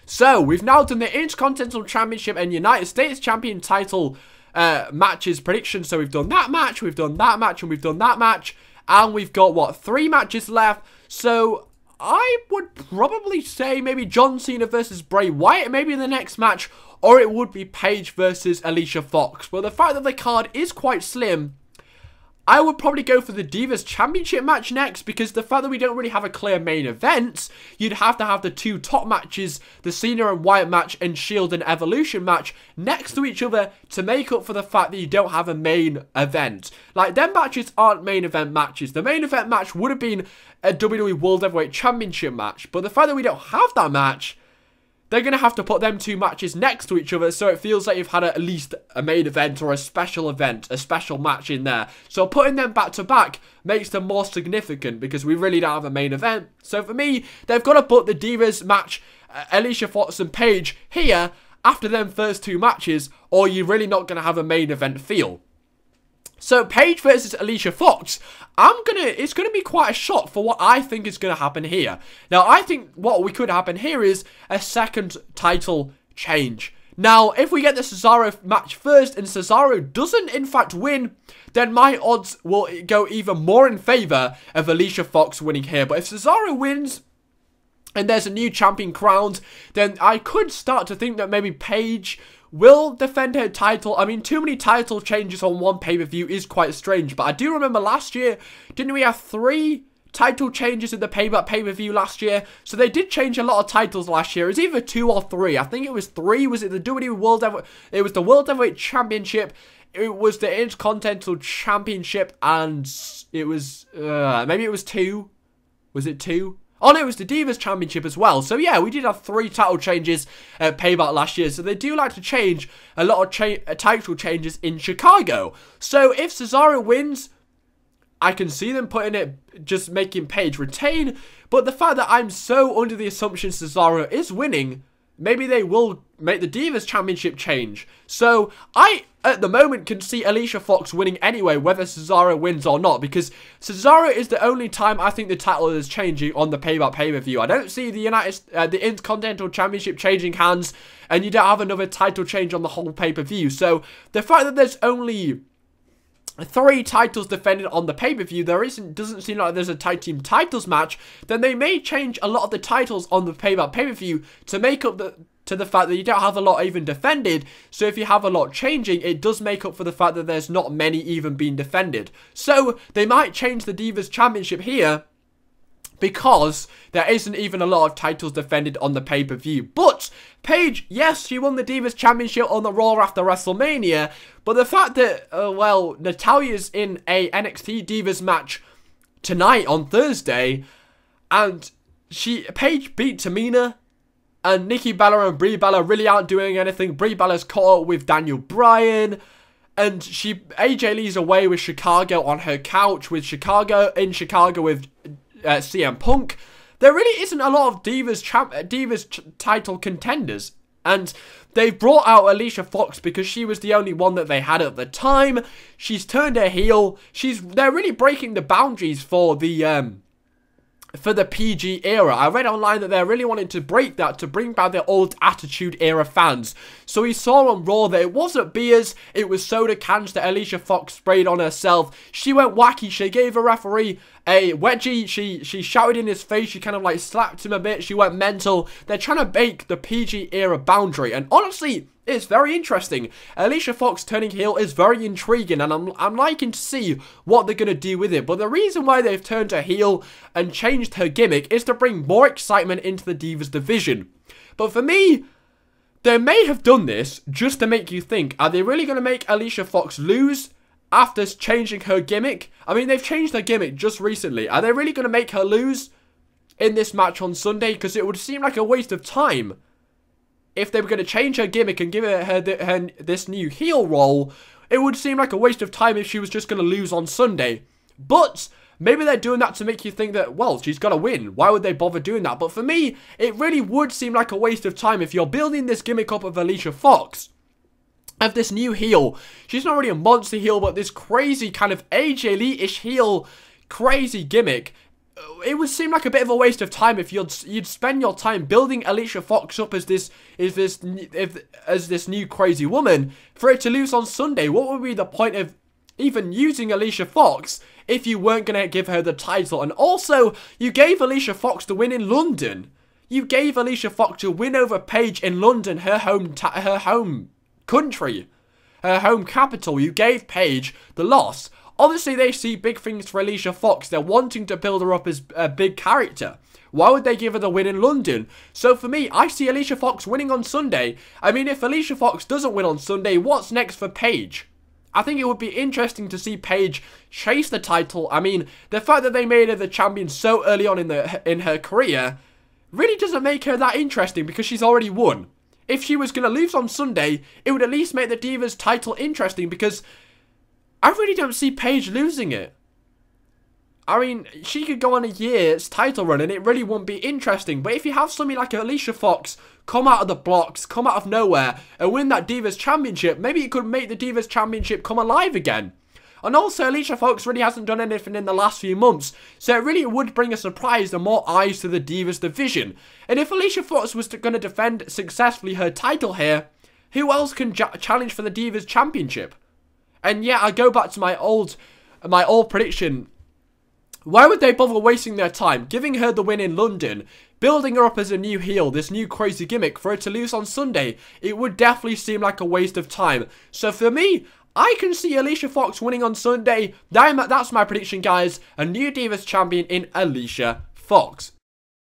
So, we've now done the Intercontinental Championship and United States Champion title matches prediction. So, we've done that match, we've done that match, and we've done that match. And we've got, what, 3 matches left. So, I would probably say maybe John Cena versus Bray Wyatt, maybe in the next match. Or it would be Paige versus Alicia Fox. But the fact that the card is quite slim, I would probably go for the Divas Championship match next, because the fact that we don't really have a clear main event, you'd have to have the 2 top matches, the Cena and Wyatt match and Shield and Evolution match, next to each other to make up for the fact that you don't have a main event. Like, them matches aren't main event matches. The main event match would have been a WWE World Heavyweight Championship match, but the fact that we don't have that match, they're going to have to put them 2 matches next to each other, so it feels like you've had at least a main event or a special event, a special match in there. So putting them back to back makes them more significant, because we really don't have a main event. So for me, they've got to put the Divas match, Alicia Fox and Paige, here after them first 2 matches, or you're really not going to have a main event feel. So, Paige versus Alicia Fox, it's going to be quite a shock for what I think is going to happen here. Now, I think what we could happen here is a second title change. Now, if we get the Cesaro match first and Cesaro doesn't in fact win, then my odds will go even more in favour of Alicia Fox winning here. But if Cesaro wins and there's a new champion crowned, then I could start to think that maybe Paige will defend her title. I mean, too many title changes on one pay-per-view is quite strange. But I do remember last year, didn't we have 3 title changes in the Payback pay-per-view last year? So they did change a lot of titles last year. It was either 2 or 3. I think it was 3. Was it the WWE World Heavyweight? It was the World Heavyweight Championship. It was the Intercontinental Championship. And it was, maybe it was 2. Was it 2? Oh no, it was the Divas Championship as well. So yeah, we did have 3 title changes at Payback last year. So they do like to change a lot of title changes in Chicago. So if Cesaro wins, I can see them putting it, just making Paige retain. But the fact that I'm so under the assumption Cesaro is winning, maybe they will make the Divas Championship change. So I, at the moment, can see Alicia Fox winning anyway, whether Cesaro wins or not, because Cesaro is the only time I think the title is changing on the Payback pay-per-view. I don't see the Intercontinental Championship changing hands, and you don't have another title change on the whole pay-per-view. So the fact that there's only 3 titles defended on the pay-per-view, doesn't seem like there's a tag team titles match, then they may change a lot of the titles on the Payback pay-per-view to make up to the fact that you don't have a lot even defended. So if you have a lot changing, it does make up for the fact that there's not many even being defended. So they might change the Divas Championship here, because there isn't even a lot of titles defended on the pay-per-view. But Paige, yes, she won the Divas Championship on the Raw after WrestleMania, but the fact that, well, Natalya's in a NXT Divas match tonight on Thursday, and Paige beat Tamina, and Nikki Bella and Brie Bella really aren't doing anything. Brie Bella's caught up with Daniel Bryan, and AJ Lee's away with Chicago on her couch in Chicago with CM Punk. There really isn't a lot of Divas title contenders, and they've brought out Alicia Fox because she was the only one that they had at the time. She's turned her heel. They're really breaking the boundaries for the PG era. I read online that they're really wanting to break that to bring back their old Attitude Era fans. So we saw on Raw that it wasn't beers, it was soda cans that Alicia Fox sprayed on herself. She went wacky. She gave a referee a wedgie. She shouted in his face. She kind of like slapped him a bit. She went mental. They're trying to break the PG era boundary, and honestly, it's very interesting. Alicia Fox turning heel is very intriguing, and I'm liking to see what they're going to do with it. But the reason why they've turned her heel and changed her gimmick is to bring more excitement into the Divas division. But for me, they may have done this just to make you think, are they really going to make Alicia Fox lose after changing her gimmick? I mean, they've changed her gimmick just recently. Are they really going to make her lose in this match on Sunday? Because it would seem like a waste of time if they were going to change her gimmick and give her this new heel role. It would seem like a waste of time if she was just going to lose on Sunday. But maybe they're doing that to make you think that, well, she's got to win. Why would they bother doing that? But for me, it really would seem like a waste of time if you're building this gimmick up of Alicia Fox, of this new heel. She's not really a monster heel, but this crazy kind of AJ Lee-ish heel, crazy gimmick. it would seem like a bit of a waste of time if you'd spend your time building Alicia Fox up as this new crazy woman for it to lose on Sunday. What would be the point of even using Alicia Fox if you weren't going to give her the title? And also, you gave Alicia Fox the win in London. You gave Alicia Fox a win over Paige in London, her home country, her home capital. You gave Paige the loss. Obviously, they see big things for Alicia Fox. They're wanting to build her up as a big character. Why would they give her the win in London? So for me, I see Alicia Fox winning on Sunday. I mean, if Alicia Fox doesn't win on Sunday, what's next for Paige? I think it would be interesting to see Paige chase the title. I mean, the fact that they made her the champion so early on in her career really doesn't make her that interesting because she's already won. If she was going to lose on Sunday, it would at least make the Divas title interesting because I really don't see Paige losing it. I mean, she could go on a year's title run and it really wouldn't be interesting. But if you have somebody like Alicia Fox come out of the blocks, come out of nowhere and win that Divas Championship, maybe it could make the Divas Championship come alive again. And also, Alicia Fox really hasn't done anything in the last few months, so it really would bring a surprise and more eyes to the Divas division. And if Alicia Fox was going to defend successfully her title here, who else can challenge for the Divas Championship? And yeah, I go back to my old prediction. Why would they bother wasting their time, giving her the win in London, building her up as a new heel, this new crazy gimmick for her to lose on Sunday? It would definitely seem like a waste of time. So for me, I can see Alicia Fox winning on Sunday. That's my prediction, guys. A new Divas champion in Alicia Fox.